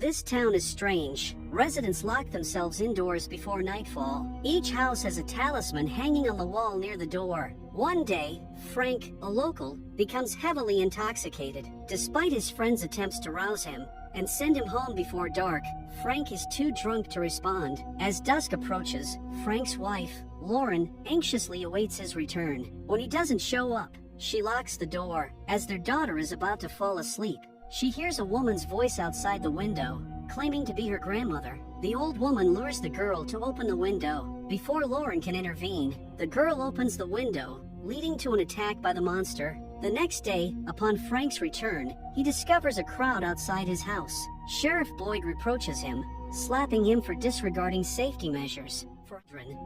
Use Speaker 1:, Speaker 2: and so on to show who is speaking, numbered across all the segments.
Speaker 1: This town is strange. Residents lock themselves indoors before nightfall. Each house has a talisman hanging on the wall near the door. One day, Frank, a local, becomes heavily intoxicated. Despite his friends' attempts to rouse him and send him home before dark, Frank is too drunk to respond. As dusk approaches, Frank's wife, Lauren, anxiously awaits his return. When he doesn't show up, she locks the door. As their daughter is about to fall asleep, she hears a woman's voice outside the window, claiming to be her grandmother. The old woman lures the girl to open the window. Before Lauren can intervene, the girl opens the window, leading to an attack by the monster. The next day, upon Frank's return, he discovers a crowd outside his house. Sheriff Boyd reproaches him, slapping him for disregarding safety measures. For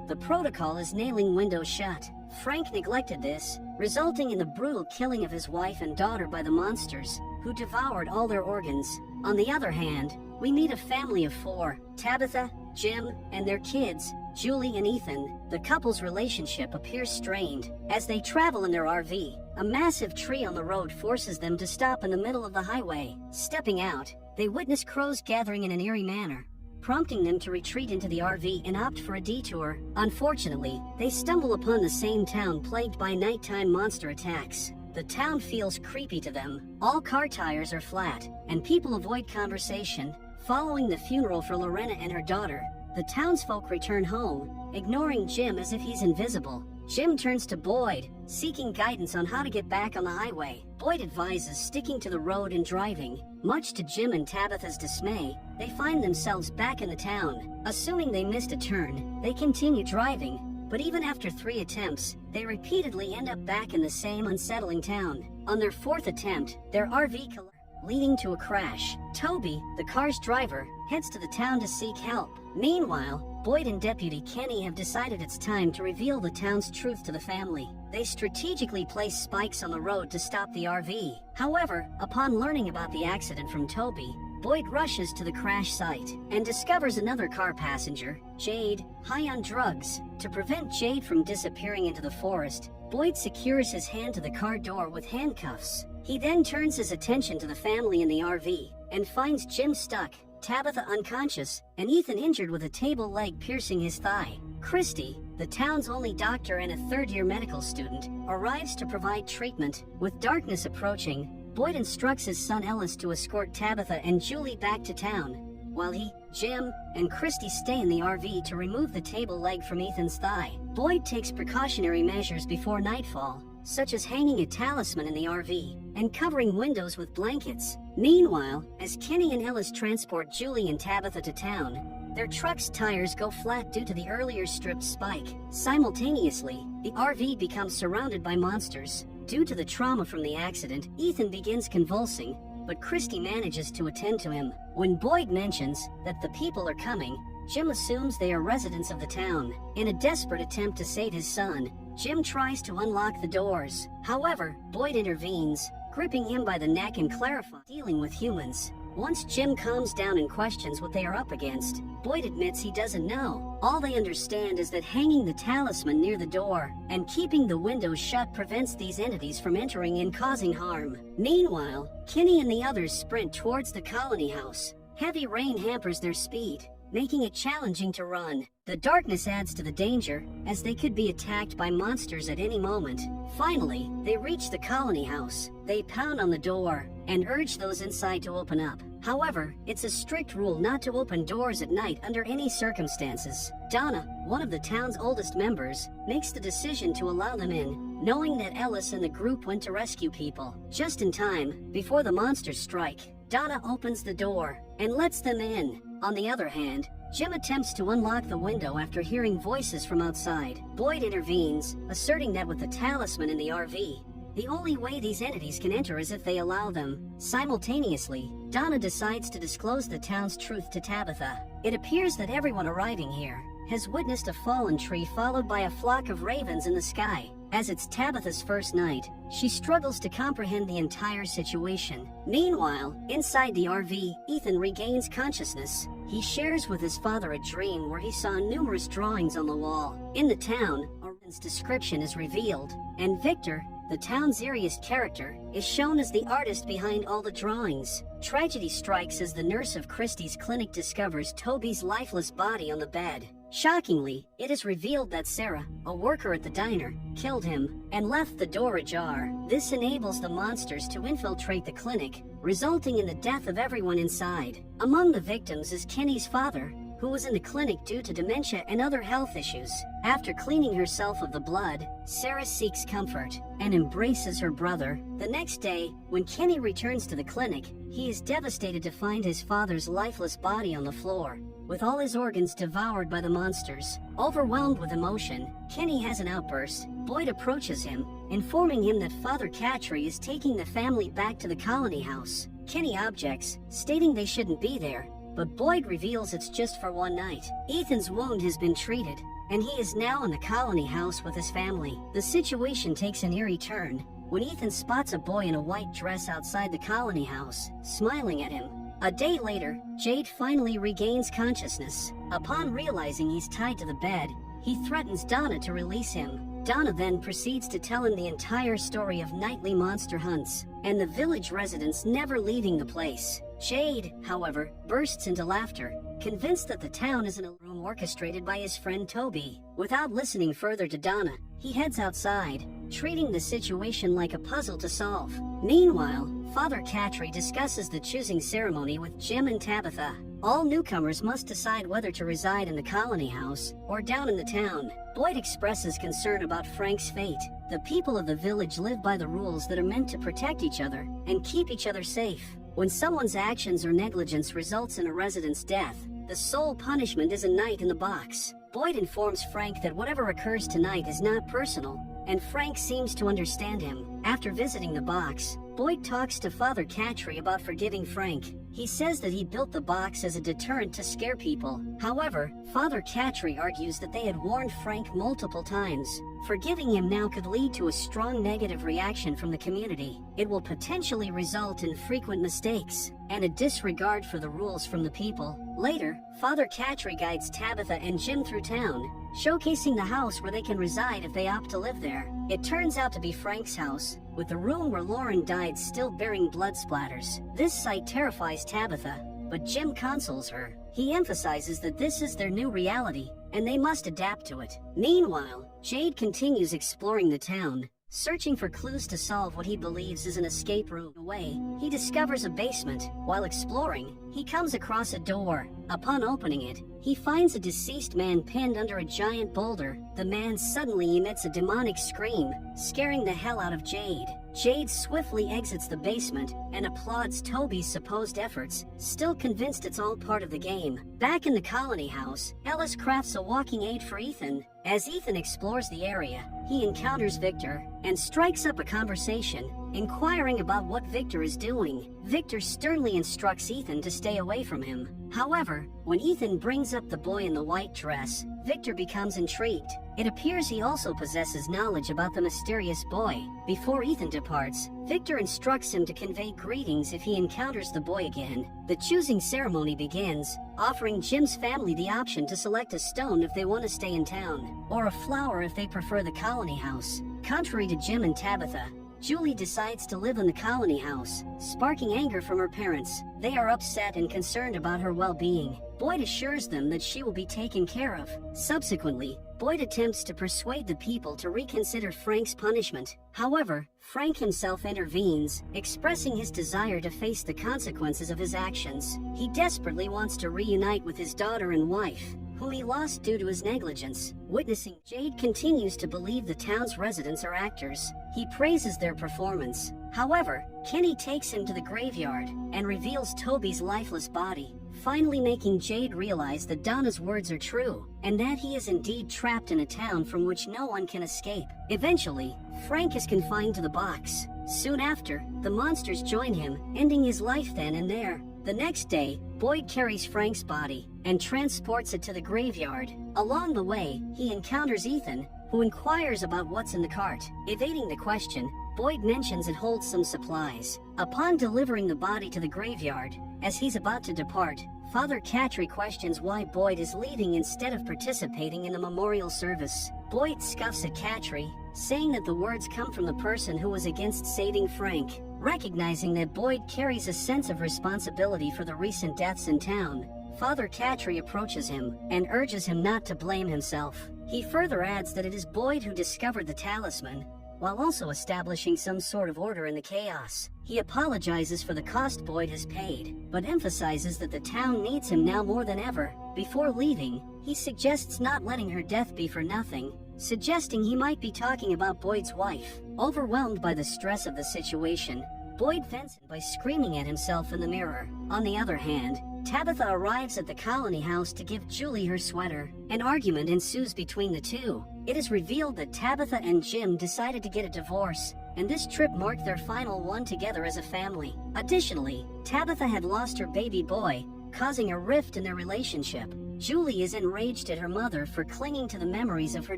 Speaker 1: the protocol is nailing windows shut. Frank neglected this, resulting in the brutal killing of his wife and daughter by the monsters, who devoured all their organs. On the other hand, we meet a family of four: Tabitha, Jim, and their kids, Julie and Ethan. The couple's relationship appears strained. As they travel in their RV, a massive tree on the road forces them to stop in the middle of the highway. Stepping out, they witness crows gathering in an eerie manner, prompting them to retreat into the RV and opt for a detour. Unfortunately, they stumble upon the same town plagued by nighttime monster attacks. The town feels creepy to them. All car tires are flat, and people avoid conversation. Following the funeral for Lorena and her daughter, the townsfolk return home, ignoring Jim as if he's invisible. Jim turns to Boyd, seeking guidance on how to get back on the highway. Boyd advises sticking to the road and driving. Much to Jim and Tabitha's dismay, they find themselves back in the town. Assuming they missed a turn, they continue driving. But even after 3 attempts, they repeatedly end up back in the same unsettling town. On their 4th attempt, their RV collapses, leading to a crash. Toby, the car's driver, heads to the town to seek help. Meanwhile, Boyd and Deputy Kenny have decided it's time to reveal the town's truth to the family. They strategically place spikes on the road to stop the RV. However, upon learning about the accident from Toby, Boyd rushes to the crash site and discovers another car passenger, Jade, high on drugs. To prevent Jade from disappearing into the forest, Boyd secures his hand to the car door with handcuffs. He then turns his attention to the family in the RV and finds Jim stuck, Tabitha unconscious, and Ethan injured with a table leg piercing his thigh. Christy, the town's only doctor and a third-year medical student, arrives to provide treatment. With darkness approaching, Boyd instructs his son Ellis to escort Tabitha and Julie back to town, while he, Jim, and Christy stay in the RV to remove the table leg from Ethan's thigh. Boyd takes precautionary measures before nightfall, such as hanging a talisman in the RV and covering windows with blankets. Meanwhile, as Kenny and Ellis transport Julie and Tabitha to town, their truck's tires go flat due to the earlier stripped spike. Simultaneously, the RV becomes surrounded by monsters. Due to the trauma from the accident, Ethan begins convulsing, but Christy manages to attend to him. When Boyd mentions that the people are coming, Jim assumes they are residents of the town. In a desperate attempt to save his son, Jim tries to unlock the doors. However, Boyd intervenes, gripping him by the neck and clarifying dealing with humans. Once Jim calms down and questions what they are up against, Boyd admits he doesn't know. All they understand is that hanging the talisman near the door and keeping the windows shut prevents these entities from entering and causing harm. Meanwhile, Kenny and the others sprint towards the colony house. Heavy rain hampers their speed, making it challenging to run. The darkness adds to the danger, as they could be attacked by monsters at any moment. Finally, they reach the colony house. They pound on the door and urge those inside to open up. However, it's a strict rule not to open doors at night under any circumstances. Donna, one of the town's oldest members, makes the decision to allow them in, knowing that Ellis and the group went to rescue people. Just in time, before the monsters strike, Donna opens the door and lets them in. On the other hand, Jim attempts to unlock the window after hearing voices from outside. Boyd intervenes, asserting that with the talisman in the RV, the only way these entities can enter is if they allow them. Simultaneously, Donna decides to disclose the town's truth to Tabitha. It appears that everyone arriving here has witnessed a fallen tree followed by a flock of ravens in the sky. As it's Tabitha's first night, she struggles to comprehend the entire situation. Meanwhile, inside the RV, Ethan regains consciousness. He shares with his father a dream where he saw numerous drawings on the wall. In the town, Oren's description is revealed, and Victor, the town's eeriest character, is shown as the artist behind all the drawings. Tragedy strikes as the nurse of Christie's clinic discovers Toby's lifeless body on the bed. Shockingly, it is revealed that Sarah, a worker at the diner, killed him and left the door ajar. This enables the monsters to infiltrate the clinic, resulting in the death of everyone inside. Among the victims is Kenny's father, who was in the clinic due to dementia and other health issues. After cleaning herself of the blood, Sarah seeks comfort and embraces her brother. The next day, when Kenny returns to the clinic, he is devastated to find his father's lifeless body on the floor, with all his organs devoured by the monsters. Overwhelmed with emotion, Kenny has an outburst. Boyd approaches him, informing him that Father Cattry is taking the family back to the colony house. Kenny objects, stating they shouldn't be there, but Boyd reveals it's just for one night. Ethan's wound has been treated, and he is now in the colony house with his family. The situation takes an eerie turn when Ethan spots a boy in a white dress outside the colony house, smiling at him. A day later, Jade finally regains consciousness. Upon realizing he's tied to the bed, he threatens Donna to release him. Donna then proceeds to tell him the entire story of nightly monster hunts, and the village residents never leaving the place. Jade, however, bursts into laughter, convinced that the town is in a room orchestrated by his friend Toby. Without listening further to Donna, he heads outside, treating the situation like a puzzle to solve. Meanwhile, Father Cattry discusses the choosing ceremony with Jim and Tabitha. All newcomers must decide whether to reside in the colony house or down in the town. Boyd expresses concern about Frank's fate. The people of the village live by the rules that are meant to protect each other and keep each other safe. When someone's actions or negligence results in a resident's death, the sole punishment is a night in the box. Boyd informs Frank that whatever occurs tonight is not personal, and Frank seems to understand him. After visiting the box, Boyd talks to Father Cattry about forgiving Frank. He says that he built the box as a deterrent to scare people. However, Father Cattry argues that they had warned Frank multiple times. Forgiving him now could lead to a strong negative reaction from the community. It will potentially result in frequent mistakes and a disregard for the rules from the people. Later, Father Cattry guides Tabitha and Jim through town, showcasing the house where they can reside if they opt to live there. It turns out to be Frank's house, with the room where Lauren died still bearing blood splatters. This sight terrifies Tabitha, but Jim consoles her. He emphasizes that this is their new reality, and they must adapt to it. Meanwhile, Jade continues exploring the town, searching for clues to solve what he believes is an escape route away. He discovers a basement. While exploring, he comes across a door. Upon opening it, he finds a deceased man pinned under a giant boulder. The man suddenly emits a demonic scream, scaring the hell out of Jade. Jade swiftly exits the basement and applauds Toby's supposed efforts, still convinced it's all part of the game. Back in the colony house, Ellis crafts a walking aid for Ethan. As Ethan explores the area, he encounters Victor and strikes up a conversation, inquiring about what Victor is doing. Victor sternly instructs Ethan to stay away from him. However, when Ethan brings up the boy in the white dress, Victor becomes intrigued. It appears he also possesses knowledge about the mysterious boy. Before Ethan departs, Victor instructs him to convey greetings if he encounters the boy again. The choosing ceremony begins, offering Jim's family the option to select a stone if they want to stay in town, or a flower if they prefer the colony house. Contrary to Jim and Tabitha, Julie decides to live in the colony house, sparking anger from her parents. They are upset and concerned about her well-being. Boyd assures them that she will be taken care of. Subsequently, Boyd attempts to persuade the people to reconsider Frank's punishment. However, Frank himself intervenes, expressing his desire to face the consequences of his actions. He desperately wants to reunite with his daughter and wife, whom he lost due to his negligence. Witnessing, Jade continues to believe the town's residents are actors. He praises their performance. However, Kenny takes him to the graveyard and reveals Toby's lifeless body, finally making Jade realize that Donna's words are true, and that he is indeed trapped in a town from which no one can escape. Eventually, Frank is confined to the box. Soon after, the monsters join him, ending his life then and there. The next day, Boyd carries Frank's body and transports it to the graveyard. Along the way, he encounters Ethan, who inquires about what's in the cart. Evading the question, Boyd mentions it holds some supplies. Upon delivering the body to the graveyard, as he's about to depart, Father Cattry questions why Boyd is leaving instead of participating in the memorial service. Boyd scoffs at Katri, saying that the words come from the person who was against saving Frank. Recognizing that Boyd carries a sense of responsibility for the recent deaths in town, Father Katri approaches him and urges him not to blame himself. He further adds that it is Boyd who discovered the talisman, while also establishing some sort of order in the chaos. He apologizes for the cost Boyd has paid, but emphasizes that the town needs him now more than ever. Before leaving, he suggests not letting her death be for nothing, suggesting he might be talking about Boyd's wife. Overwhelmed by the stress of the situation, Boyd vents it by screaming at himself in the mirror. On the other hand, Tabitha arrives at the colony house to give Julie her sweater. An argument ensues between the two. It is revealed that Tabitha and Jim decided to get a divorce, and this trip marked their final one together as a family. Additionally, Tabitha had lost her baby boy, causing a rift in their relationship. Julie is enraged at her mother for clinging to the memories of her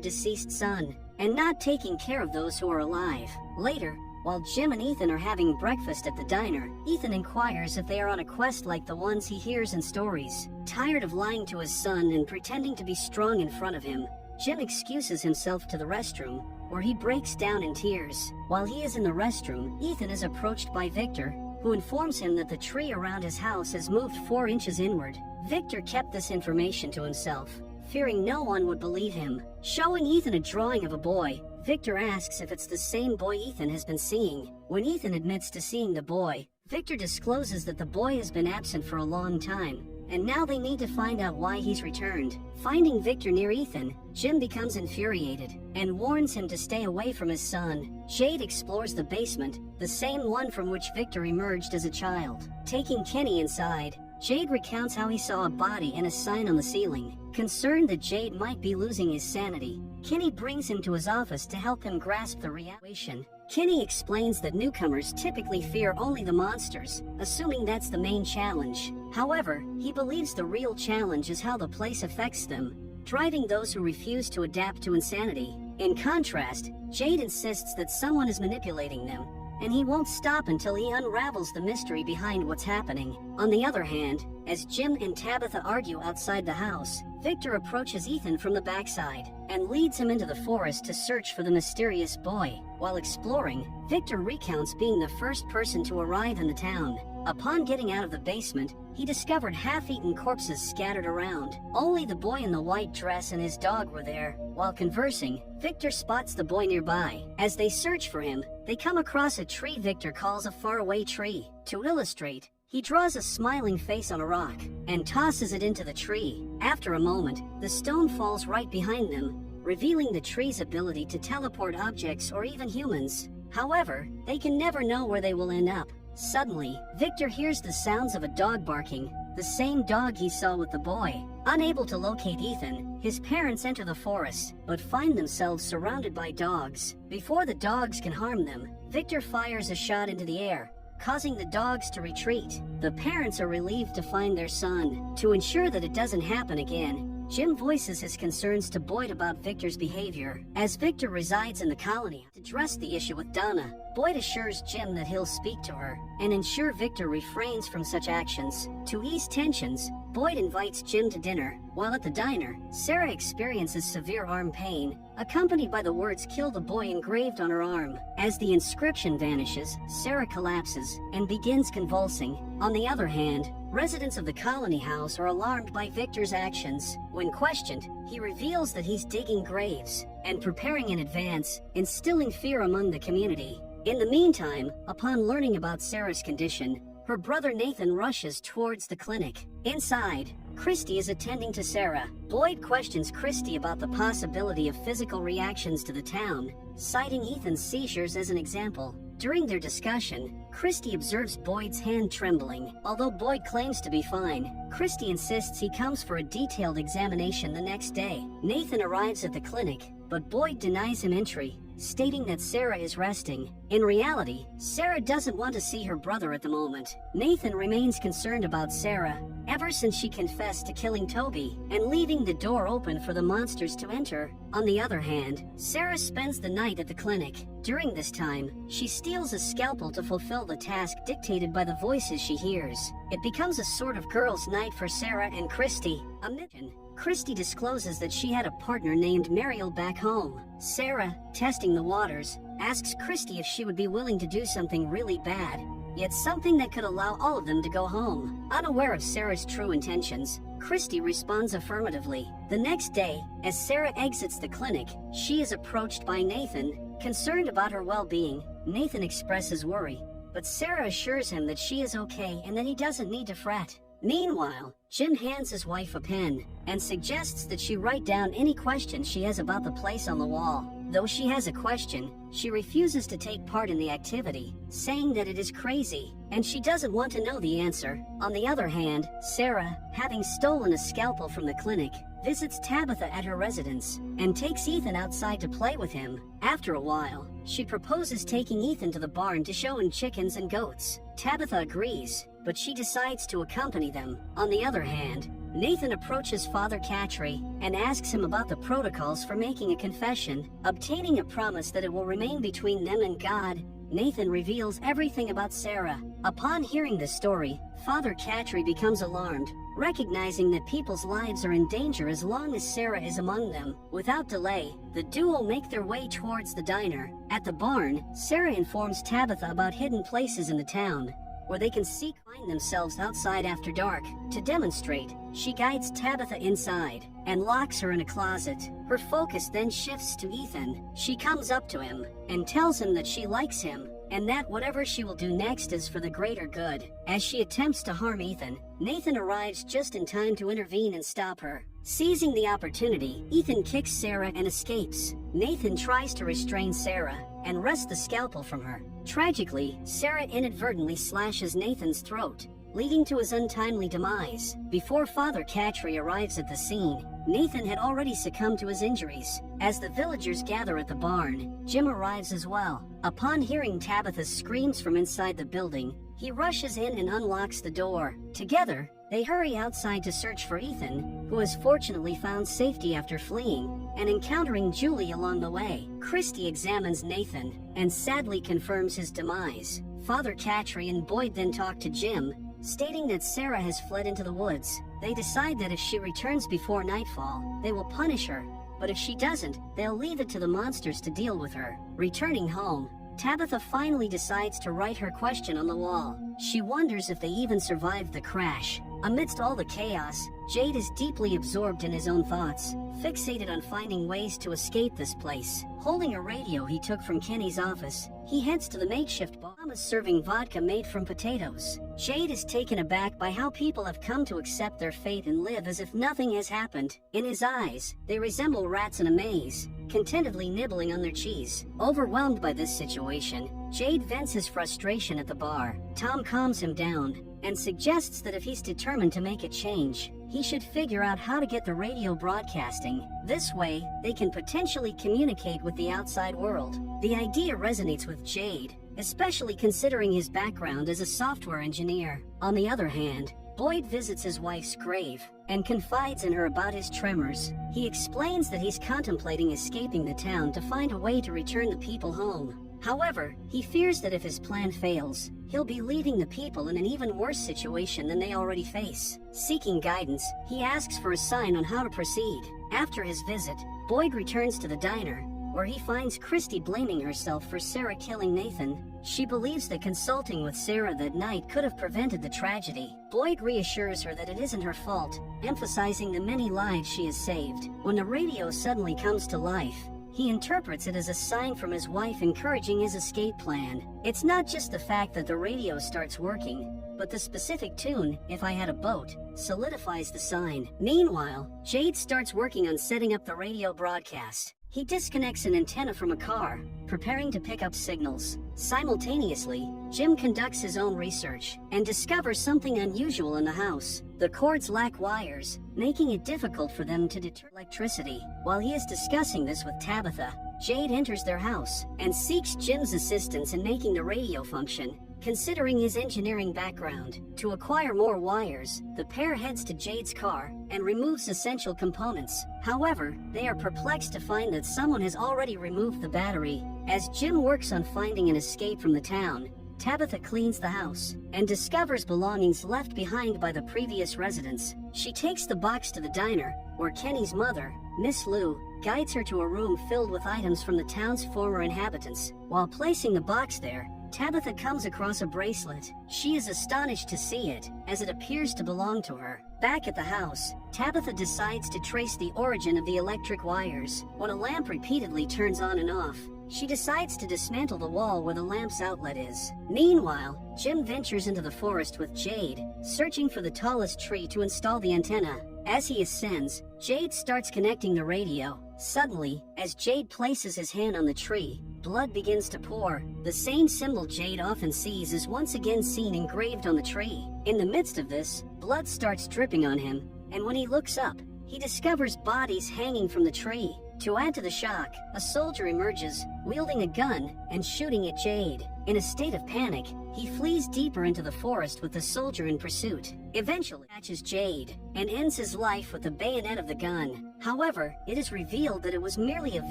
Speaker 1: deceased son, and not taking care of those who are alive. Later, while Jim and Ethan are having breakfast at the diner, Ethan inquires if they are on a quest like the ones he hears in stories. Tired of lying to his son and pretending to be strong in front of him, Jim excuses himself to the restroom, where he breaks down in tears. While he is in the restroom, Ethan is approached by Victor, who informs him that the tree around his house has moved 4 inches inward. Victor kept this information to himself, fearing no one would believe him. Showing Ethan a drawing of a boy, Victor asks if it's the same boy Ethan has been seeing. When Ethan admits to seeing the boy, Victor discloses that the boy has been absent for a long time, and now they need to find out why he's returned. Finding Victor near Ethan, Jim becomes infuriated and warns him to stay away from his son. Jade explores the basement, the same one from which Victor emerged as a child. Taking Kenny inside, Jade recounts how he saw a body and a sign on the ceiling. Concerned that Jade might be losing his sanity, Kenny brings him to his office to help him grasp the reality. Kenny explains that newcomers typically fear only the monsters, assuming that's the main challenge. However, he believes the real challenge is how the place affects them, driving those who refuse to adapt to insanity. In contrast, Jade insists that someone is manipulating them, and he won't stop until he unravels the mystery behind what's happening. On the other hand, as Jim and Tabitha argue outside the house, Victor approaches Ethan from the backside and leads him into the forest to search for the mysterious boy. While exploring, Victor recounts being the first person to arrive in the town. Upon getting out of the basement, he discovered half-eaten corpses scattered around. Only the boy in the white dress and his dog were there. While conversing, Victor spots the boy nearby. As they search for him, they come across a tree Victor calls a faraway tree. To illustrate, he draws a smiling face on a rock and tosses it into the tree. After a moment, the stone falls right behind them, revealing the tree's ability to teleport objects or even humans. However, they can never know where they will end up. Suddenly, Victor hears the sounds of a dog barking, the same dog he saw with the boy. Unable to locate Ethan, his parents enter the forest, but find themselves surrounded by dogs. Before the dogs can harm them, Victor fires a shot into the air, causing the dogs to retreat. The parents are relieved to find their son. To ensure that it doesn't happen again, Jim voices his concerns to Boyd about Victor's behavior. As Victor resides in the colony to address the issue with Donna, Boyd assures Jim that he'll speak to her and ensure Victor refrains from such actions. To ease tensions, Boyd invites Jim to dinner. While at the diner, Sarah experiences severe arm pain, accompanied by the words "kill the boy" engraved on her arm. As the inscription vanishes, Sarah collapses and begins convulsing. On the other hand, residents of the colony house are alarmed by Victor's actions. When questioned, he reveals that he's digging graves and preparing in advance, instilling fear among the community. In the meantime, upon learning about Sarah's condition, her brother Nathan rushes towards the clinic. Inside, Christy is attending to Sarah. Boyd questions Christy about the possibility of physical reactions to the town, citing Ethan's seizures as an example. During their discussion, Christy observes Boyd's hand trembling. Although Boyd claims to be fine, Christy insists he comes for a detailed examination the next day. Nathan arrives at the clinic, but Boyd denies him entry, stating that Sarah is resting. In reality, Sarah doesn't want to see her brother at the moment. Nathan remains concerned about Sarah, ever since she confessed to killing Toby and leaving the door open for the monsters to enter. On the other hand, Sarah spends the night at the clinic. During this time, she steals a scalpel to fulfill the task dictated by the voices she hears. It becomes a sort of girls' night for Sarah and Christy. A mission Christy discloses that she had a partner named Mariel back home. Sarah, testing the waters, asks Christy if she would be willing to do something really bad, yet something that could allow all of them to go home. Unaware of Sarah's true intentions, Christy responds affirmatively. The next day, as Sarah exits the clinic, she is approached by Nathan. Concerned about her well-being, Nathan expresses worry, but Sarah assures him that she is okay and that he doesn't need to fret. Meanwhile, Jim hands his wife a pen and suggests that she write down any questions she has about the place on the wall. Though she has a question, she refuses to take part in the activity, saying that it is crazy, and she doesn't want to know the answer. On the other hand, Sarah, having stolen a scalpel from the clinic, visits Tabitha at her residence and takes Ethan outside to play with him. After a while, she proposes taking Ethan to the barn to show him chickens and goats. Tabitha agrees, but she decides to accompany them. On the other hand, Nathan approaches Father Catry and asks him about the protocols for making a confession. Obtaining a promise that it will remain between them and God, Nathan reveals everything about Sarah. Upon hearing the story, Father Catry becomes alarmed, recognizing that people's lives are in danger as long as Sarah is among them. Without delay, the duo make their way towards the diner. At the barn, Sarah informs Tabitha about hidden places in the town where they can find themselves outside after dark. To demonstrate, she guides Tabitha inside and locks her in a closet. Her focus then shifts to Ethan. She comes up to him and tells him that she likes him and that whatever she will do next is for the greater good. As she attempts to harm Ethan, Nathan arrives just in time to intervene and stop her. Seizing the opportunity, Ethan kicks Sarah and escapes. Nathan tries to restrain Sarah and wrest the scalpel from her. Tragically, Sarah inadvertently slashes Nathan's throat, leading to his untimely demise. Before Father Catry arrives at the scene, Nathan had already succumbed to his injuries. As the villagers gather at the barn, Jim arrives as well. Upon hearing Tabitha's screams from inside the building, he rushes in and unlocks the door. Together, they hurry outside to search for Ethan, who has fortunately found safety after fleeing and encountering Julie along the way. Christy examines Nathan and sadly confirms his demise. Father Catry and Boyd then talk to Jim, stating that Sarah has fled into the woods. They decide that if she returns before nightfall, they will punish her, but if she doesn't, they'll leave it to the monsters to deal with her. Returning home, Tabitha finally decides to write her question on the wall. She wonders if they even survived the crash. Amidst all the chaos, Jade is deeply absorbed in his own thoughts, fixated on finding ways to escape this place. Holding a radio he took from Kenny's office, he heads to the makeshift bar, serving vodka made from potatoes. Jade is taken aback by how people have come to accept their fate and live as if nothing has happened. In his eyes, they resemble rats in a maze, contentedly nibbling on their cheese. Overwhelmed by this situation, Jade vents his frustration at the bar. Tom calms him down and suggests that if he's determined to make a change, he should figure out how to get the radio broadcasting. This way, they can potentially communicate with the outside world. The idea resonates with Jade, especially considering his background as a software engineer. On the other hand, Boyd visits his wife's grave and confides in her about his tremors. He explains that he's contemplating escaping the town to find a way to return the people home. However, he fears that if his plan fails, he'll be leaving the people in an even worse situation than they already face. Seeking guidance, he asks for a sign on how to proceed. After his visit, Boyd returns to the diner, where he finds Christy blaming herself for Sarah killing Nathan. She believes that consulting with Sarah that night could have prevented the tragedy. Boyd reassures her that it isn't her fault, emphasizing the many lives she has saved. When the radio suddenly comes to life, he interprets it as a sign from his wife encouraging his escape plan. It's not just the fact that the radio starts working, but the specific tune, "If I Had a Boat," solidifies the sign. Meanwhile, Jade starts working on setting up the radio broadcast. He disconnects an antenna from a car, preparing to pick up signals. Simultaneously, Jim conducts his own research and discovers something unusual in the house. The cords lack wires, making it difficult for them to deter electricity. While he is discussing this with Tabitha, Jade enters their house and seeks Jim's assistance in making the radio function. Considering his engineering background, to acquire more wires, the pair heads to Jade's car and removes essential components. However, they are perplexed to find that someone has already removed the battery. As Jim works on finding an escape from the town, Tabitha cleans the house and discovers belongings left behind by the previous residents. She takes the box to the diner, where Kenny's mother, Miss Lou, guides her to a room filled with items from the town's former inhabitants. While placing the box there, Tabitha comes across a bracelet. She is astonished to see it, as it appears to belong to her. Back at the house, Tabitha decides to trace the origin of the electric wires. When a lamp repeatedly turns on and off, she decides to dismantle the wall where the lamp's outlet is. Meanwhile, Jim ventures into the forest with Jade, searching for the tallest tree to install the antenna. As he ascends, Jade starts connecting the radio. Suddenly, as Jade places his hand on the tree, blood begins to pour. The same symbol Jade often sees is once again seen engraved on the tree. In the midst of this, blood starts dripping on him, and when he looks up, he discovers bodies hanging from the tree. To add to the shock, a soldier emerges, wielding a gun and shooting at Jade. In a state of panic, he flees deeper into the forest with the soldier in pursuit. Eventually, he catches Jade and ends his life with the bayonet of the gun. However, it is revealed that it was merely a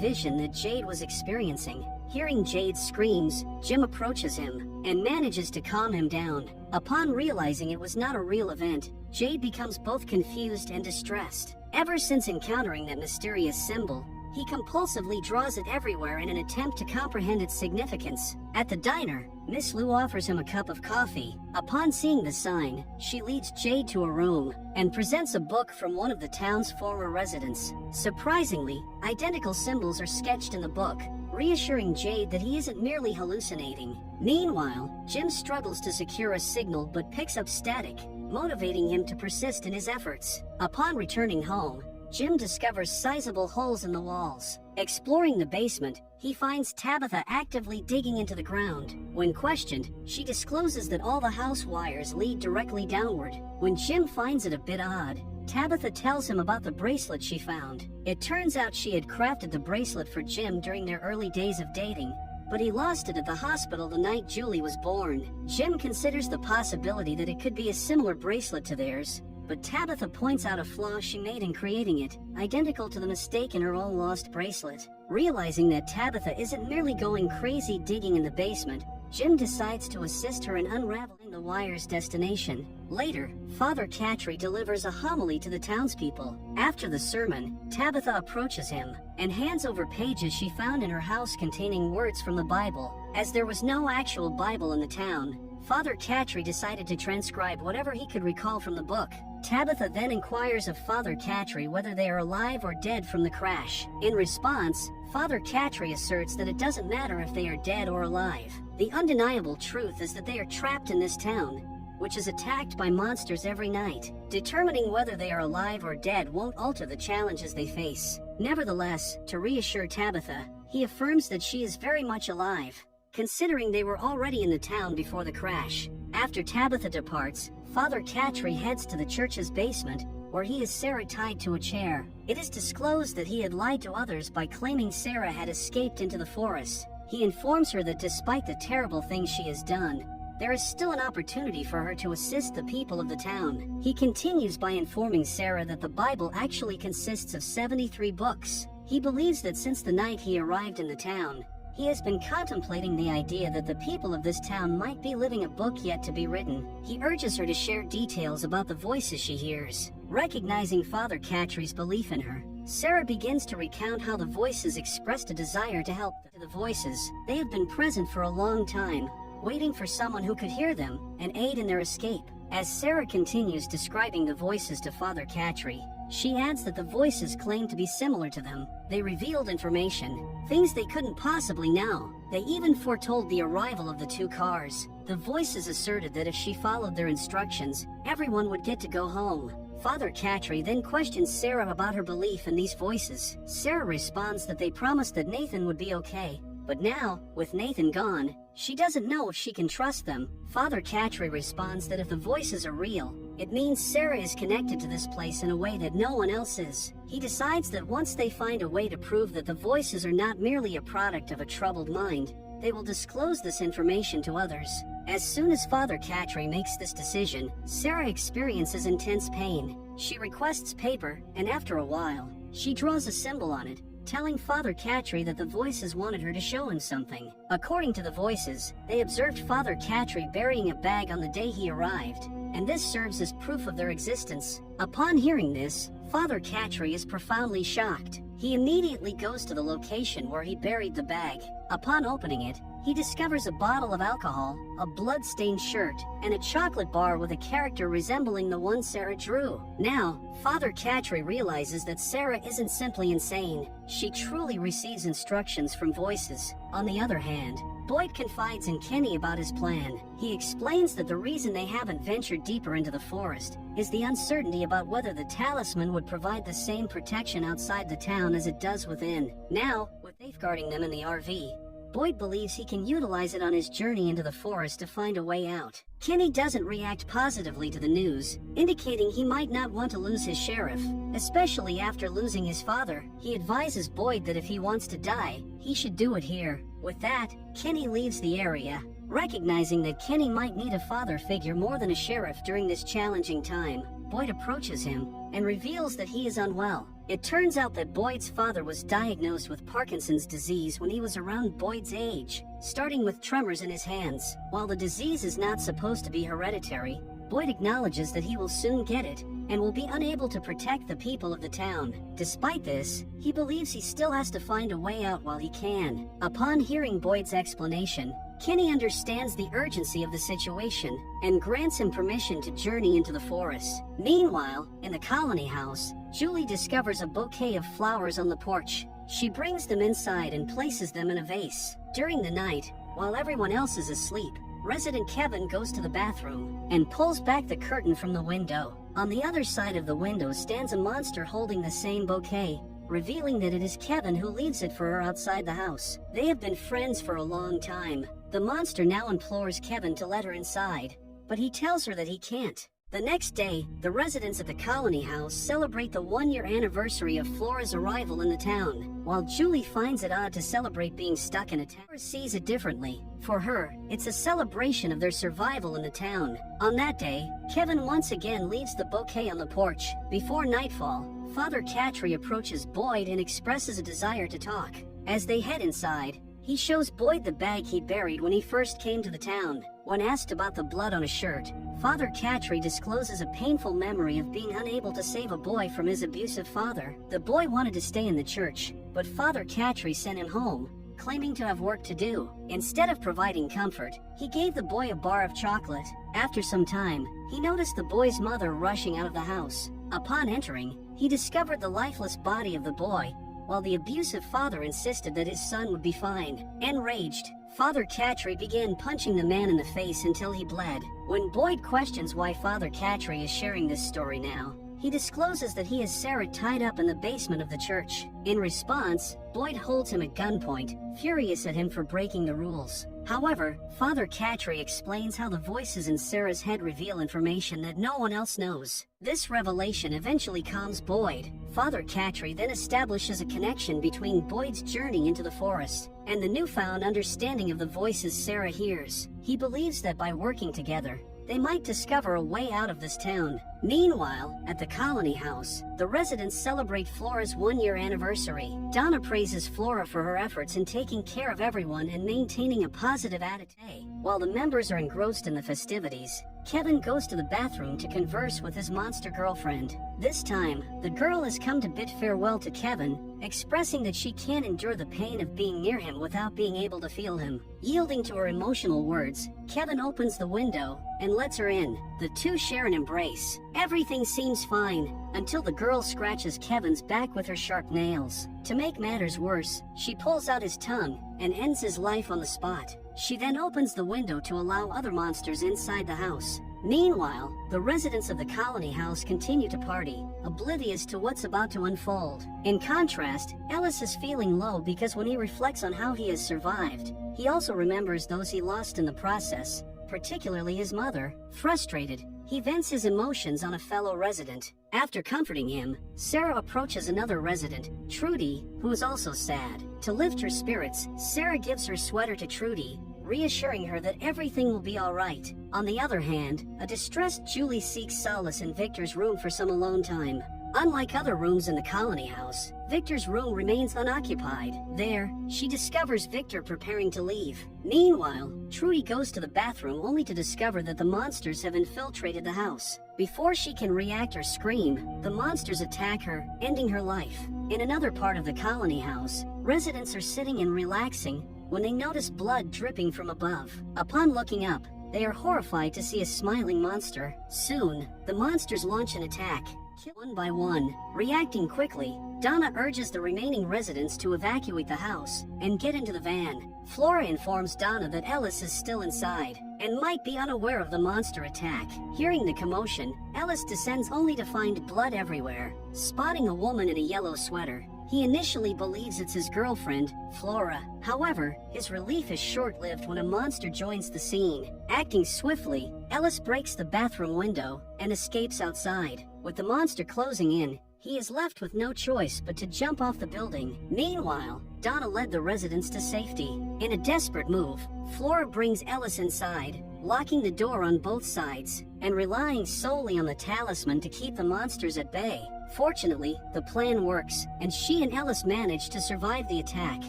Speaker 1: vision that Jade was experiencing. Hearing Jade's screams, Jim approaches him and manages to calm him down. Upon realizing it was not a real event, Jade becomes both confused and distressed. Ever since encountering that mysterious symbol, he compulsively draws it everywhere in an attempt to comprehend its significance. At the diner, Miss Lou offers him a cup of coffee. Upon seeing the sign, she leads Jade to a room and presents a book from one of the town's former residents. Surprisingly, identical symbols are sketched in the book, reassuring Jade that he isn't merely hallucinating. Meanwhile, Jim struggles to secure a signal but picks up static, motivating him to persist in his efforts. Upon returning home, Jim discovers sizable holes in the walls. Exploring the basement, he finds Tabitha actively digging into the ground. When questioned, she discloses that all the house wires lead directly downward. When Jim finds it a bit odd, Tabitha tells him about the bracelet she found. It turns out she had crafted the bracelet for Jim during their early days of dating, but he lost it at the hospital the night Julie was born. Jim considers the possibility that it could be a similar bracelet to theirs, but Tabitha points out a flaw she made in creating it, identical to the mistake in her own lost bracelet. Realizing that Tabitha isn't merely going crazy digging in the basement, Jim decides to assist her in unraveling the wire's destination. Later, Father Catry delivers a homily to the townspeople. After the sermon, Tabitha approaches him and hands over pages she found in her house containing words from the Bible. As there was no actual Bible in the town, Father Catry decided to transcribe whatever he could recall from the book. Tabitha then inquires of Father Catry whether they are alive or dead from the crash. In response, Father Catry asserts that it doesn't matter if they are dead or alive. The undeniable truth is that they are trapped in this town, which is attacked by monsters every night. Determining whether they are alive or dead won't alter the challenges they face. Nevertheless, to reassure Tabitha, he affirms that she is very much alive, considering they were already in the town before the crash. After Tabitha departs, Father Catry heads to the church's basement, where he has Sarah tied to a chair. It is disclosed that he had lied to others by claiming Sarah had escaped into the forest. He informs her that despite the terrible things she has done, there is still an opportunity for her to assist the people of the town. He continues by informing Sarah that the Bible actually consists of 73 books. He believes that since the night he arrived in the town, he has been contemplating the idea that the people of this town might be living a book yet to be written. He urges her to share details about the voices she hears. Recognizing Father Catry's belief in her, Sarah begins to recount how the voices expressed a desire to help. The voices, they have been present for a long time, waiting for someone who could hear them and aid in their escape. As Sarah continues describing the voices to Father Catry, she adds that the voices claim to be similar to them. They revealed information, things they couldn't possibly know. They even foretold the arrival of the two cars. The voices asserted that if she followed their instructions, everyone would get to go home. Father Catry then questions Sarah about her belief in these voices. Sarah responds that they promised that Nathan would be okay, but now, with Nathan gone, she doesn't know if she can trust them. Father Catry responds that if the voices are real, it means Sarah is connected to this place in a way that no one else is. He decides that once they find a way to prove that the voices are not merely a product of a troubled mind, they will disclose this information to others. As soon as Father Catry makes this decision, Sarah experiences intense pain. She requests paper, and after a while, she draws a symbol on it, telling Father Catry that the voices wanted her to show him something. According to the voices, they observed Father Catry burying a bag on the day he arrived, and this serves as proof of their existence. Upon hearing this, Father Catry is profoundly shocked. He immediately goes to the location where he buried the bag. Upon opening it, he discovers a bottle of alcohol, a blood-stained shirt, and a chocolate bar with a character resembling the one Sarah drew. Now, Father Catry realizes that Sarah isn't simply insane. She truly receives instructions from voices. On the other hand, Boyd confides in Kenny about his plan. He explains that the reason they haven't ventured deeper into the forest is the uncertainty about whether the talisman would provide the same protection outside the town as it does within. Now, with safeguarding them in the RV, Boyd believes he can utilize it on his journey into the forest to find a way out. Kenny doesn't react positively to the news, indicating he might not want to lose his sheriff, especially after losing his father. He advises Boyd that if he wants to die, he should do it here. With that, Kenny leaves the area, recognizing that Kenny might need a father figure more than a sheriff during this challenging time. Boyd approaches him and reveals that he is unwell. It turns out that Boyd's father was diagnosed with Parkinson's disease when he was around Boyd's age, starting with tremors in his hands. While the disease is not supposed to be hereditary, Boyd acknowledges that he will soon get it and will be unable to protect the people of the town. Despite this, he believes he still has to find a way out while he can. Upon hearing Boyd's explanation, Kenny understands the urgency of the situation and grants him permission to journey into the forest. Meanwhile, in the colony house, Julie discovers a bouquet of flowers on the porch. She brings them inside and places them in a vase. During the night, while everyone else is asleep, resident Kevin goes to the bathroom and pulls back the curtain from the window. On the other side of the window stands a monster holding the same bouquet, revealing that it is Kevin who leaves it for her outside the house. They have been friends for a long time. The monster now implores Kevin to let her inside, but he tells her that he can't. The next day, the residents of the colony house celebrate the one-year anniversary of Flora's arrival in the town. While Julie finds it odd to celebrate being stuck in a town, Flora sees it differently. For her, it's a celebration of their survival in the town. On that day, Kevin once again leaves the bouquet on the porch. Before nightfall, Father Catry approaches Boyd and expresses a desire to talk. As they head inside, he shows Boyd the bag he buried when he first came to the town. When asked about the blood on his shirt, Father Catry discloses a painful memory of being unable to save a boy from his abusive father. The boy wanted to stay in the church, but Father Catry sent him home, claiming to have work to do. Instead of providing comfort, he gave the boy a bar of chocolate. After some time, he noticed the boy's mother rushing out of the house. Upon entering, he discovered the lifeless body of the boy, while the abusive father insisted that his son would be fine. Enraged, Father Catry began punching the man in the face until he bled. When Boyd questions why Father Catry is sharing this story now, he discloses that he has Sarah tied up in the basement of the church. In response, Boyd holds him at gunpoint, furious at him for breaking the rules. However, Father Catry explains how the voices in Sarah's head reveal information that no one else knows. This revelation eventually calms Boyd. Father Catry then establishes a connection between Boyd's journey into the forest and the newfound understanding of the voices Sarah hears. He believes that by working together, they might discover a way out of this town. Meanwhile, at the colony house, the residents celebrate Flora's one-year anniversary. Donna praises Flora for her efforts in taking care of everyone and maintaining a positive attitude. While the members are engrossed in the festivities, Kevin goes to the bathroom to converse with his monster girlfriend. This time, the girl has come to bid farewell to Kevin, expressing that she can't endure the pain of being near him without being able to feel him. Yielding to her emotional words, Kevin opens the window and lets her in. The two share an embrace. Everything seems fine, until the girl scratches Kevin's back with her sharp nails. To make matters worse, she pulls out his tongue and ends his life on the spot. She then opens the window to allow other monsters inside the house. Meanwhile, the residents of the colony house continue to party, oblivious to what's about to unfold. In contrast, Ellis is feeling low because when he reflects on how he has survived, he also remembers those he lost in the process, particularly his mother. Frustrated, he vents his emotions on a fellow resident. After comforting him, Sarah approaches another resident, Trudy, who is also sad. To lift her spirits, Sarah gives her sweater to Trudy, reassuring her that everything will be all right. On the other hand, a distressed Julie seeks solace in Victor's room for some alone time. Unlike other rooms in the colony house, Victor's room remains unoccupied. There, she discovers Victor preparing to leave. Meanwhile, Trudy goes to the bathroom only to discover that the monsters have infiltrated the house. Before she can react or scream, the monsters attack her, ending her life. In another part of the colony house, residents are sitting and relaxing when they notice blood dripping from above. Upon looking up, they are horrified to see a smiling monster. Soon, the monsters launch an attack. One by one, reacting quickly, Donna urges the remaining residents to evacuate the house and get into the van. Flora informs Donna that Ellis is still inside and might be unaware of the monster attack. Hearing the commotion, Ellis descends only to find blood everywhere. Spotting a woman in a yellow sweater, he initially believes it's his girlfriend, Flora. However, his relief is short-lived when a monster joins the scene. Acting swiftly, Ellis breaks the bathroom window and escapes outside. With the monster closing in, he is left with no choice but to jump off the building. Meanwhile, Donna led the residents to safety. In a desperate move, Flora brings Ellis inside, locking the door on both sides and relying solely on the talisman to keep the monsters at bay. Fortunately, the plan works, and she and Ellis manage to survive the attack.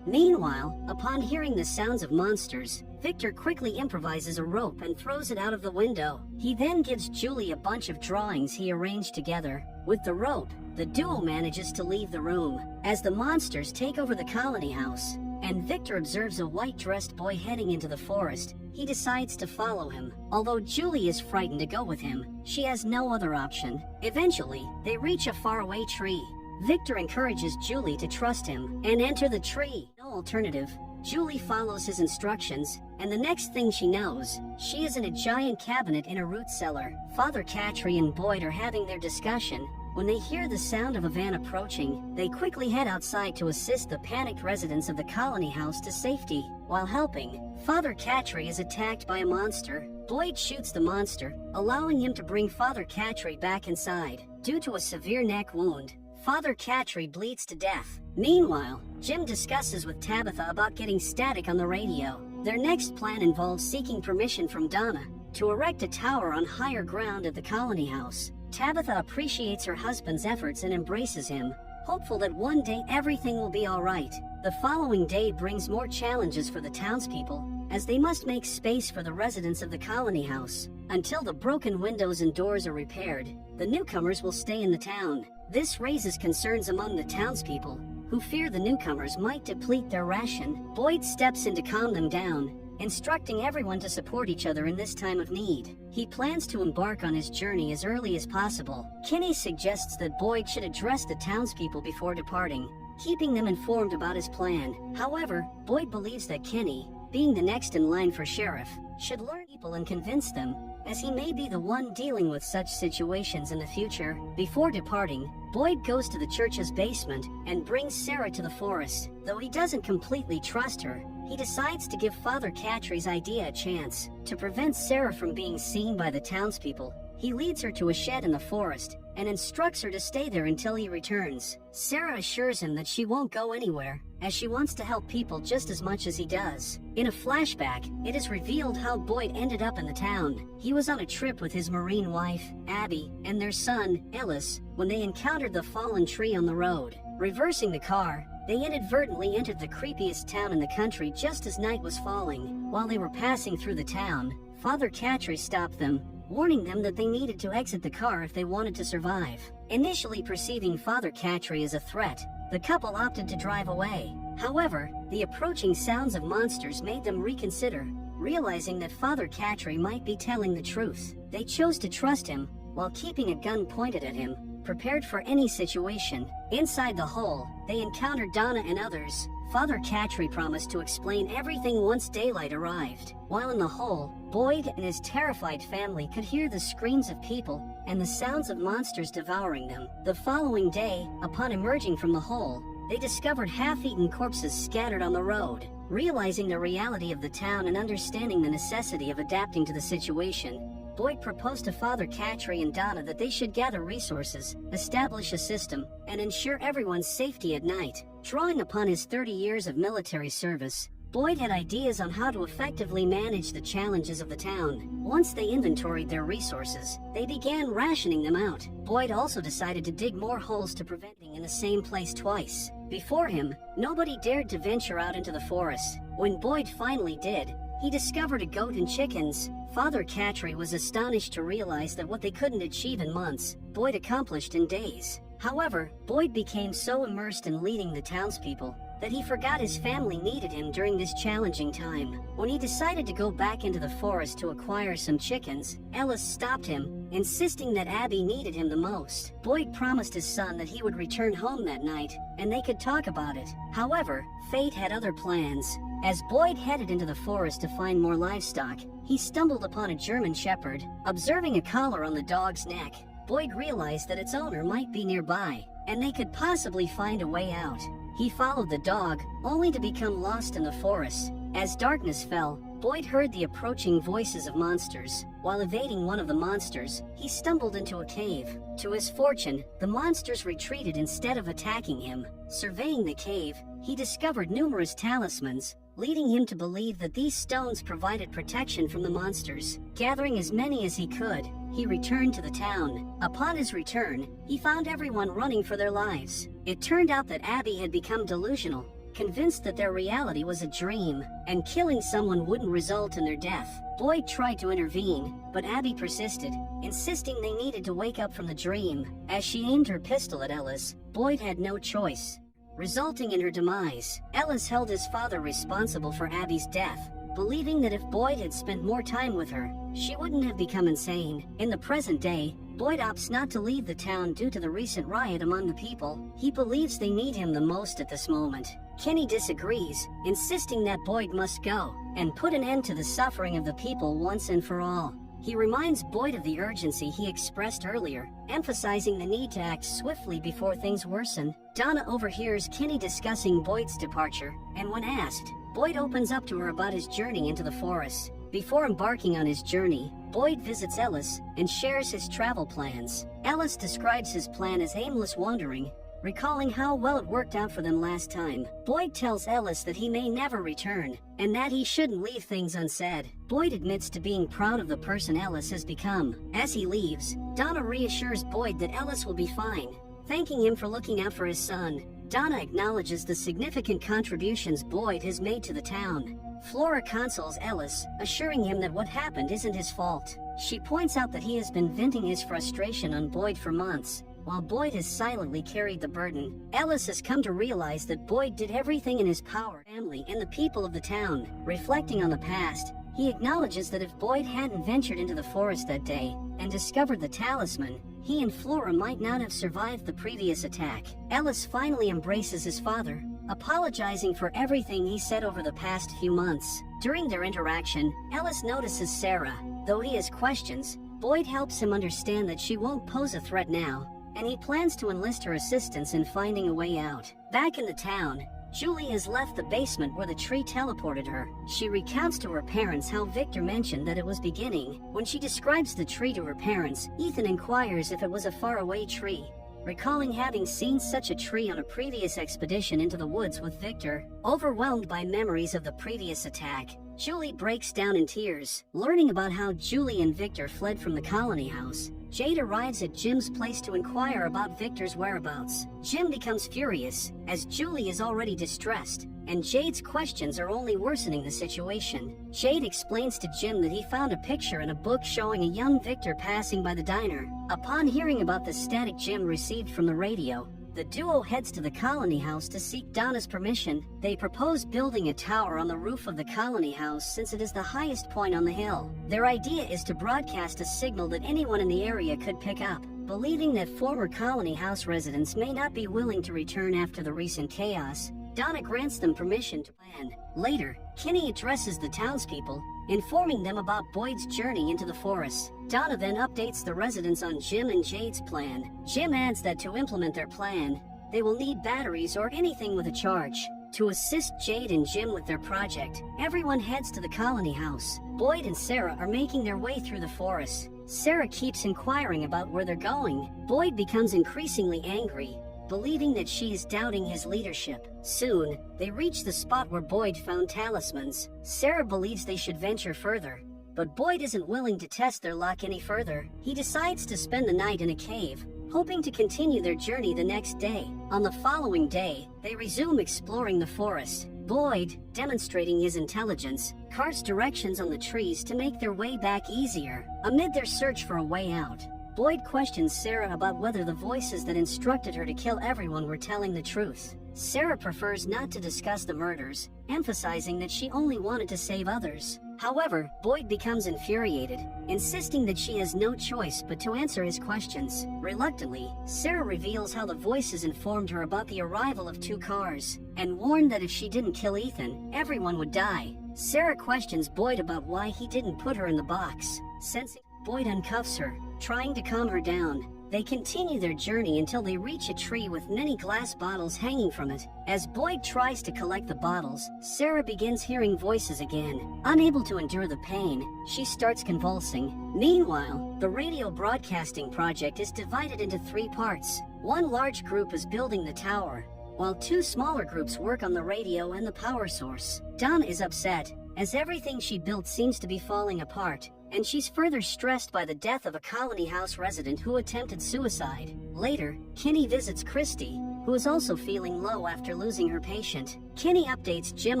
Speaker 1: Meanwhile, upon hearing the sounds of monsters, Victor quickly improvises a rope and throws it out of the window. He then gives Julie a bunch of drawings he arranged together. With the rope, the duo manages to leave the room. As the monsters take over the colony house, and Victor observes a white-dressed boy heading into the forest, he decides to follow him. Although Julie is frightened to go with him, she has no other option. Eventually, they reach a faraway tree. Victor encourages Julie to trust him and enter the tree. No alternative. Julie follows his instructions, and the next thing she knows, she is in a giant cabinet in a root cellar. Father Catry and Boyd are having their discussion. When they hear the sound of a van approaching, they quickly head outside to assist the panicked residents of the colony house to safety. While helping, Father Catry is attacked by a monster. Boyd shoots the monster, allowing him to bring Father Catry back inside. Due to a severe neck wound, Father Catry bleeds to death. Meanwhile, Jim discusses with Tabitha about getting static on the radio. Their next plan involves seeking permission from Donna to erect a tower on higher ground at the colony house. Tabitha appreciates her husband's efforts and embraces him, hopeful that one day everything will be all right. The following day brings more challenges for the townspeople, as they must make space for the residents of the colony house. Until the broken windows and doors are repaired, the newcomers will stay in the town. This raises concerns among the townspeople, who fear the newcomers might deplete their ration. Boyd steps in to calm them down, instructing everyone to support each other in this time of need. He plans to embark on his journey as early as possible. Kenny suggests that Boyd should address the townspeople before departing, keeping them informed about his plan. However, Boyd believes that Kenny, being the next in line for sheriff, should learn people and convince them, as he may be the one dealing with such situations in the future. Before departing, Boyd goes to the church's basement and brings Sarah to the forest. Though he doesn't completely trust her, he decides to give Father Catry's idea a chance. To prevent Sarah from being seen by the townspeople, he leads her to a shed in the forest and instructs her to stay there until he returns. Sarah assures him that she won't go anywhere, as she wants to help people just as much as he does. In a flashback, it is revealed how Boyd ended up in the town. He was on a trip with his Marine wife, Abby, and their son, Ellis, when they encountered the fallen tree on the road. Reversing the car, they inadvertently entered the creepiest town in the country just as night was falling. While they were passing through the town, Father Catry stopped them, warning them that they needed to exit the car if they wanted to survive. Initially perceiving Father Catry as a threat, the couple opted to drive away. However, the approaching sounds of monsters made them reconsider, realizing that Father Catry might be telling the truth. They chose to trust him, while keeping a gun pointed at him, prepared for any situation. Inside the hole, they encountered Donna and others. Father Catry promised to explain everything once daylight arrived. While in the hole, Boyd and his terrified family could hear the screams of people and the sounds of monsters devouring them. The following day, upon emerging from the hole, they discovered half-eaten corpses scattered on the road. Realizing the reality of the town and understanding the necessity of adapting to the situation, Boyd proposed to Father Catry and Donna that they should gather resources, establish a system, and ensure everyone's safety at night. Drawing upon his 30 years of military service, Boyd had ideas on how to effectively manage the challenges of the town. Once they inventoried their resources, they began rationing them out. Boyd also decided to dig more holes to prevent being in the same place twice. Before him, nobody dared to venture out into the forest. When Boyd finally did, he discovered a goat and chickens. Father Cattry was astonished to realize that what they couldn't achieve in months, Boyd accomplished in days. However, Boyd became so immersed in leading the townspeople that he forgot his family needed him during this challenging time. When he decided to go back into the forest to acquire some chickens, Ellis stopped him, insisting that Abby needed him the most. Boyd promised his son that he would return home that night, and they could talk about it. However, fate had other plans. As Boyd headed into the forest to find more livestock, he stumbled upon a German shepherd. Observing a collar on the dog's neck, Boyd realized that its owner might be nearby, and they could possibly find a way out. He followed the dog, only to become lost in the forest. As darkness fell, Boyd heard the approaching voices of monsters. While evading one of the monsters, he stumbled into a cave. To his fortune, the monsters retreated instead of attacking him. Surveying the cave, he discovered numerous talismans, leading him to believe that these stones provided protection from the monsters. Gathering as many as he could, he returned to the town. Upon his return, he found everyone running for their lives. It turned out that Abby had become delusional, convinced that their reality was a dream, and killing someone wouldn't result in their death. Boyd tried to intervene, but Abby persisted, insisting they needed to wake up from the dream. As she aimed her pistol at Ellis, Boyd had no choice, resulting in her demise. Ellis held his father responsible for Abby's death, believing that if Boyd had spent more time with her, she wouldn't have become insane. In the present day, Boyd opts not to leave the town due to the recent riot among the people. He believes they need him the most at this moment. Kenny disagrees, insisting that Boyd must go and put an end to the suffering of the people once and for all. He reminds Boyd of the urgency he expressed earlier, emphasizing the need to act swiftly before things worsen. Donna overhears Kenny discussing Boyd's departure, and when asked, Boyd opens up to her about his journey into the forest. Before embarking on his journey, Boyd visits Ellis and shares his travel plans. Ellis describes his plan as aimless wandering, recalling how well it worked out for them last time. Boyd tells Ellis that he may never return, and that he shouldn't leave things unsaid. Boyd admits to being proud of the person Ellis has become. As he leaves, Donna reassures Boyd that Ellis will be fine, thanking him for looking out for his son. Donna acknowledges the significant contributions Boyd has made to the town. Flora consoles Ellis, assuring him that what happened isn't his fault. She points out that he has been venting his frustration on Boyd for months, while Boyd has silently carried the burden. Ellis has come to realize that Boyd did everything in his power, family, and the people of the town. Reflecting on the past, he acknowledges that if Boyd hadn't ventured into the forest that day and discovered the talisman, he and Flora might not have survived the previous attack. Ellis finally embraces his father, apologizing for everything he said over the past few months. During their interaction, Ellis notices Sarah. Though he has questions, Boyd helps him understand that she won't pose a threat now, and he plans to enlist her assistance in finding a way out. Back in the town, Julie has left the basement where the tree teleported her. She recounts to her parents how Victor mentioned that it was beginning. When she describes the tree to her parents, Ethan inquires if it was a faraway tree, recalling having seen such a tree on a previous expedition into the woods with Victor. Overwhelmed by memories of the previous attack, Julie breaks down in tears. Learning about how Julie and Victor fled from the colony house, Jade arrives at Jim's place to inquire about Victor's whereabouts. Jim becomes furious, as Julie is already distressed, and Jade's questions are only worsening the situation. Jade explains to Jim that he found a picture in a book showing a young Victor passing by the diner. Upon hearing about the static Jim received from the radio, the duo heads to the colony house to seek Donna's permission. They propose building a tower on the roof of the colony house since it is the highest point on the hill. Their idea is to broadcast a signal that anyone in the area could pick up. Believing that former colony house residents may not be willing to return after the recent chaos, Donna grants them permission to plan. Later, Kenny addresses the townspeople, informing them about Boyd's journey into the forest. Donna then updates the residents on Jim and Jade's plan. Jim adds that to implement their plan, they will need batteries or anything with a charge. To assist Jade and Jim with their project, everyone heads to the colony house. Boyd and Sarah are making their way through the forest. Sarah keeps inquiring about where they're going. Boyd becomes increasingly angry, believing that she is doubting his leadership. Soon, they reach the spot where Boyd found talismans. Sarah believes they should venture further, but Boyd isn't willing to test their luck any further. He decides to spend the night in a cave, hoping to continue their journey the next day. On the following day, they resume exploring the forest. Boyd, demonstrating his intelligence, carves directions on the trees to make their way back easier. Amid their search for a way out, Boyd questions Sarah about whether the voices that instructed her to kill everyone were telling the truth. Sarah prefers not to discuss the murders, emphasizing that she only wanted to save others. However, Boyd becomes infuriated, insisting that she has no choice but to answer his questions. Reluctantly, Sarah reveals how the voices informed her about the arrival of 2 cars, and warned that if she didn't kill Ethan, everyone would die. Sarah questions Boyd about why he didn't put her in the box. Sensing, Boyd uncuffs her, trying to calm her down. They continue their journey until they reach a tree with many glass bottles hanging from it. As Boyd tries to collect the bottles, Sarah begins hearing voices again. Unable to endure the pain, she starts convulsing. Meanwhile, the radio broadcasting project is divided into 3 parts. One large group is building the tower, while 2 smaller groups work on the radio and the power source. Donna is upset, as everything she built seems to be falling apart, and she's further stressed by the death of a Colony House resident who attempted suicide. Later, Kinney visits Christy, who is also feeling low after losing her patient. Kinney updates Jim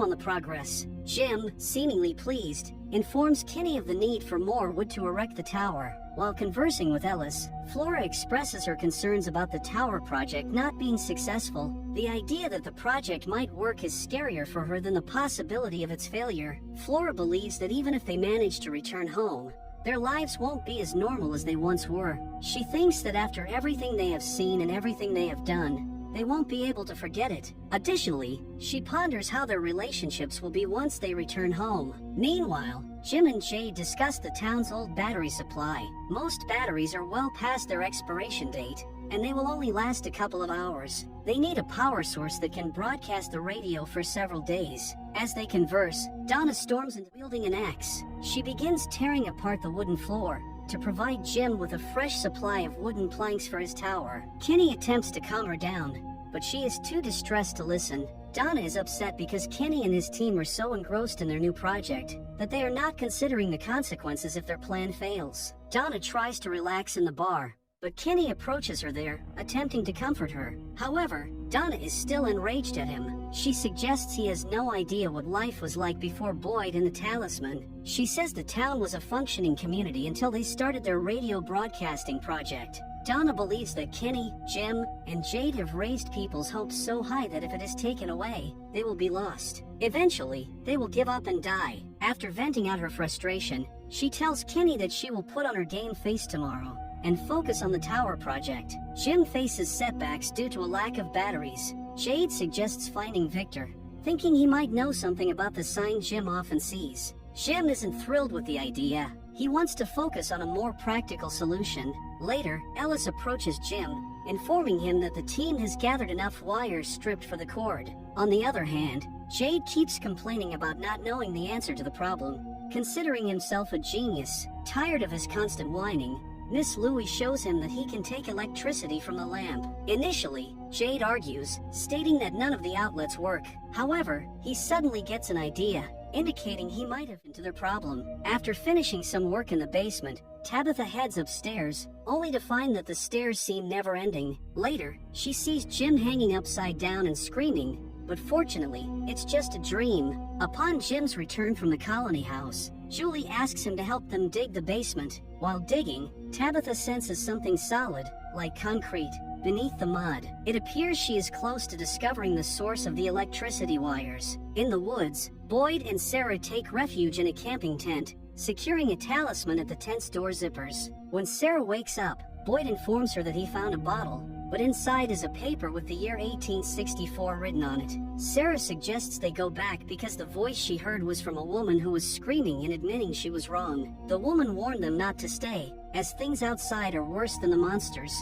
Speaker 1: on the progress. Jim, seemingly pleased, informs Kinney of the need for more wood to erect the tower. While conversing with Ellis, Flora expresses her concerns about the tower project not being successful. The idea that the project might work is scarier for her than the possibility of its failure. Flora believes that even if they manage to return home, their lives won't be as normal as they once were. She thinks that after everything they have seen and everything they have done, they won't be able to forget it. Additionally, she ponders how their relationships will be once they return home. Meanwhile, Jim and Jade discuss the town's old battery supply. Most batteries are well past their expiration date, and they will only last a couple of hours. They need a power source that can broadcast the radio for several days. As they converse, Donna storms in wielding an axe. She begins tearing apart the wooden floor to provide Jim with a fresh supply of wooden planks for his tower. Kinney attempts to calm her down, but she is too distressed to listen. Donna is upset because Kinney and his team are so engrossed in their new project that they are not considering the consequences if their plan fails. Donna tries to relax in the bar, but Kinney approaches her there, attempting to comfort her. However, Donna is still enraged at him. She suggests he has no idea what life was like before Boyd and the Talisman. She says the town was a functioning community until they started their radio broadcasting project. Donna believes that Kinney, Jim, and Jade have raised people's hopes so high that if it is taken away, they will be lost. Eventually, they will give up and die. After venting out her frustration, she tells Kinney that she will put on her game face tomorrow and focus on the tower project. Jim faces setbacks due to a lack of batteries. Jade suggests finding Victor, thinking he might know something about the sign Jim often sees. Jim isn't thrilled with the idea. He wants to focus on a more practical solution. Later, Ellis approaches Jim, informing him that the team has gathered enough wires stripped for the cord. On the other hand, Jade keeps complaining about not knowing the answer to the problem. Considering himself a genius, tired of his constant whining, Miss Louie shows him that he can take electricity from the lamp. Initially, Jade argues, stating that none of the outlets work. However, he suddenly gets an idea, indicating he might have into their problem. After finishing some work in the basement, Tabitha heads upstairs, only to find that the stairs seem never-ending. Later, she sees Jim hanging upside down and screaming, but fortunately, it's just a dream. Upon Jim's return from the Colony House, Julie asks him to help them dig the basement. While digging, Tabitha senses something solid, like concrete, beneath the mud. It appears she is close to discovering the source of the electricity wires. In the woods, Boyd and Sarah take refuge in a camping tent, securing a talisman at the tent's door zippers. When Sarah wakes up, Boyd informs her that he found a bottle, but inside is a paper with the year 1864 written on it. Sarah suggests they go back because the voice she heard was from a woman who was screaming and admitting she was wrong. The woman warned them not to stay, as things outside are worse than the monsters.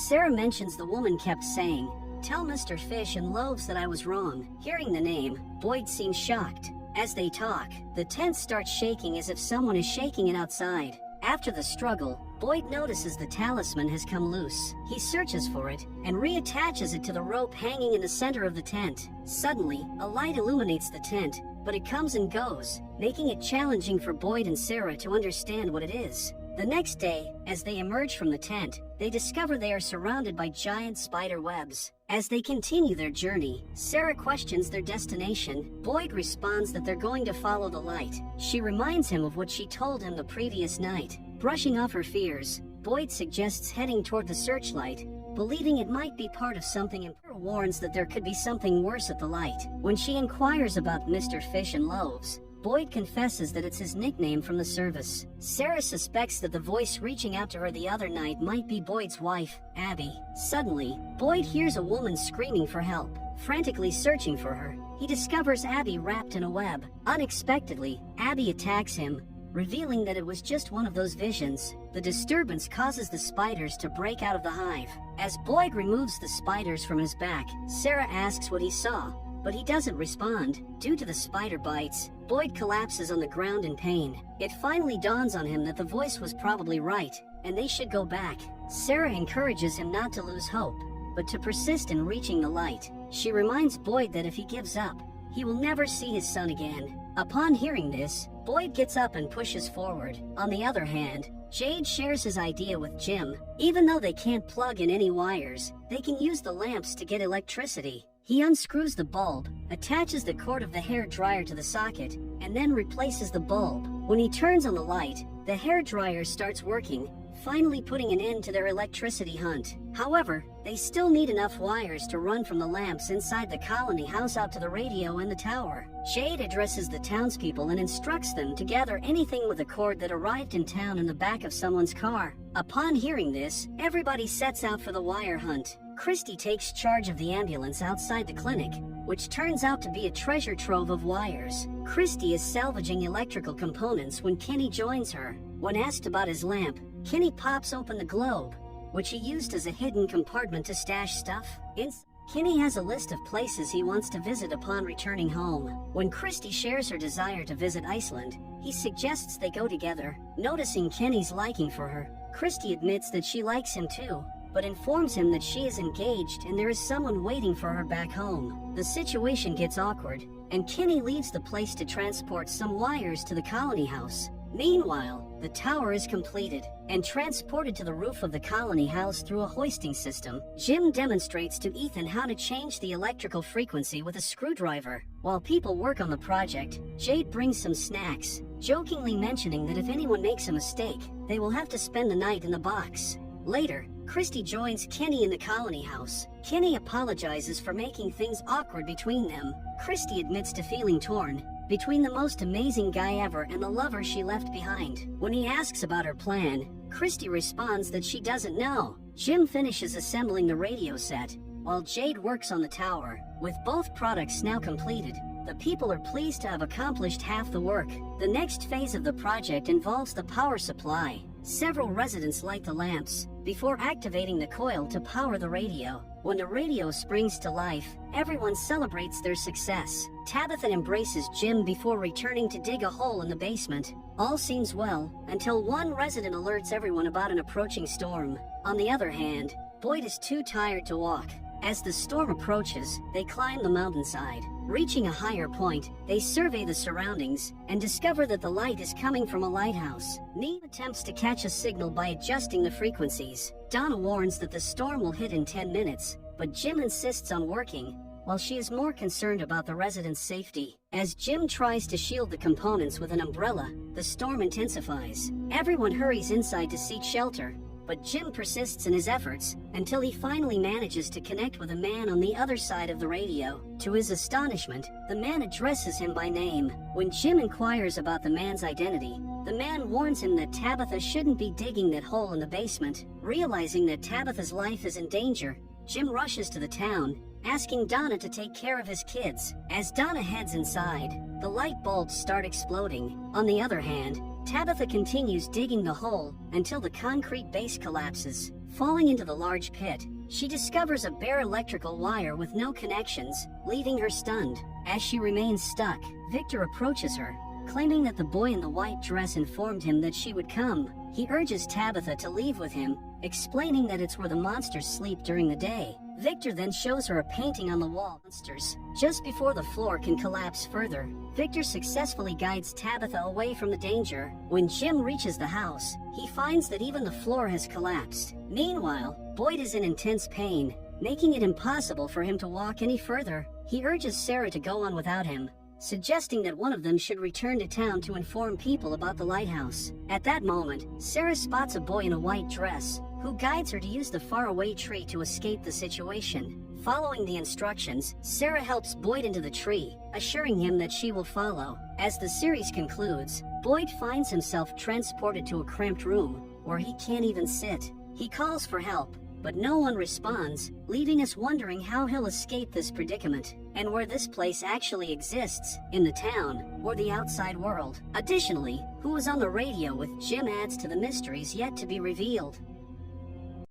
Speaker 1: Sarah mentions the woman kept saying, "Tell Mr. Fish and Loaves that I was wrong." Hearing the name, Boyd seems shocked. As they talk, the tent starts shaking as if someone is shaking it outside. After the struggle, Boyd notices the talisman has come loose. He searches for it and reattaches it to the rope hanging in the center of the tent. Suddenly, a light illuminates the tent, but it comes and goes, making it challenging for Boyd and Sarah to understand what it is. The next day, as they emerge from the tent, they discover they are surrounded by giant spider webs. As they continue their journey, Sarah questions their destination. Boyd responds that they're going to follow the light. She reminds him of what she told him the previous night. Brushing off her fears, Boyd suggests heading toward the searchlight, believing it might be part of something important. Sarah warns that there could be something worse at the light. When she inquires about Mr. Fish and Loaves, Boyd confesses that it's his nickname from the service. Sarah suspects that the voice reaching out to her the other night might be Boyd's wife, Abby. Suddenly, Boyd hears a woman screaming for help. Frantically searching for her, he discovers Abby wrapped in a web. Unexpectedly, Abby attacks him, revealing that it was just one of those visions. The disturbance causes the spiders to break out of the hive. As Boyd removes the spiders from his back, Sarah asks what he saw, but he doesn't respond. Due to the spider bites, Boyd collapses on the ground in pain. It finally dawns on him that the voice was probably right, and they should go back. Sarah encourages him not to lose hope, but to persist in reaching the light. She reminds Boyd that if he gives up, he will never see his son again. Upon hearing this, Boyd gets up and pushes forward. On the other hand, Jade shares his idea with Jim. Even though they can't plug in any wires, they can use the lamps to get electricity. He unscrews the bulb, attaches the cord of the hair dryer to the socket, and then replaces the bulb. When he turns on the light, the hair dryer starts working, finally putting an end to their electricity hunt. However, they still need enough wires to run from the lamps inside the colony house out to the radio and the tower. Jade addresses the townspeople and instructs them to gather anything with a cord that arrived in town in the back of someone's car. Upon hearing this, everybody sets out for the wire hunt. Christy takes charge of the ambulance outside the clinic, which turns out to be a treasure trove of wires. Christy is salvaging electrical components when Kenny joins her. When asked about his lamp, Kenny pops open the globe, which he used as a hidden compartment to stash stuff. Kenny has a list of places he wants to visit upon returning home. When Christy shares her desire to visit Iceland, he suggests they go together. Noticing Kenny's liking for her, Christy admits that she likes him too, but informs him that she is engaged and there is someone waiting for her back home. The situation gets awkward, and Kenny leaves the place to transport some wires to the colony house. Meanwhile, the tower is completed and transported to the roof of the colony house through a hoisting system. Jim demonstrates to Ethan how to change the electrical frequency with a screwdriver. While people work on the project, Jade brings some snacks, jokingly mentioning that if anyone makes a mistake, they will have to spend the night in the box. Later, Christy joins Kenny in the colony house. Kenny apologizes for making things awkward between them. Christy admits to feeling torn between the most amazing guy ever and the lover she left behind. When he asks about her plan, Christy responds that she doesn't know. Jim finishes assembling the radio set, while Jade works on the tower. With both products now completed, the people are pleased to have accomplished half the work. The next phase of the project involves the power supply. Several residents light the lamps before activating the coil to power the radio. When the radio springs to life, everyone celebrates their success. Tabitha embraces Jim before returning to dig a hole in the basement. All seems well until one resident alerts everyone about an approaching storm. On the other hand, Boyd is too tired to walk. As the storm approaches, they climb the mountainside. Reaching a higher point, they survey the surroundings and discover that the light is coming from a lighthouse. Neve attempts to catch a signal by adjusting the frequencies. Donna warns that the storm will hit in 10 minutes, but Jim insists on working, while she is more concerned about the residents' safety. As Jim tries to shield the components with an umbrella, the storm intensifies. Everyone hurries inside to seek shelter, but Jim persists in his efforts until he finally manages to connect with a man on the other side of the radio. To his astonishment, the man addresses him by name. When Jim inquires about the man's identity, the man warns him that Tabitha shouldn't be digging that hole in the basement. Realizing that Tabitha's life is in danger, Jim rushes to the town, asking Donna to take care of his kids. As Donna heads inside, the light bulbs start exploding. On the other hand, Tabitha continues digging the hole until the concrete base collapses. Falling into the large pit, she discovers a bare electrical wire with no connections, leaving her stunned. As she remains stuck, Victor approaches her, claiming that the boy in the white dress informed him that she would come. He urges Tabitha to leave with him, explaining that it's where the monsters sleep during the day. Victor then shows her a painting on the wall. Monsters. Just before the floor can collapse further, Victor successfully guides Tabitha away from the danger. When Jim reaches the house, he finds that even the floor has collapsed. Meanwhile, Boyd is in intense pain, making it impossible for him to walk any further. He urges Sarah to go on without him, suggesting that one of them should return to town to inform people about the lighthouse. At that moment, Sarah spots a boy in a white dress, who guides her to use the faraway tree to escape the situation. Following the instructions, Sarah helps Boyd into the tree, assuring him that she will follow. As the series concludes, Boyd finds himself transported to a cramped room, where he can't even sit. He calls for help, but no one responds, leaving us wondering how he'll escape this predicament, and where this place actually exists, in the town, or the outside world. Additionally, who was on the radio with Jim adds to the mysteries yet to be revealed.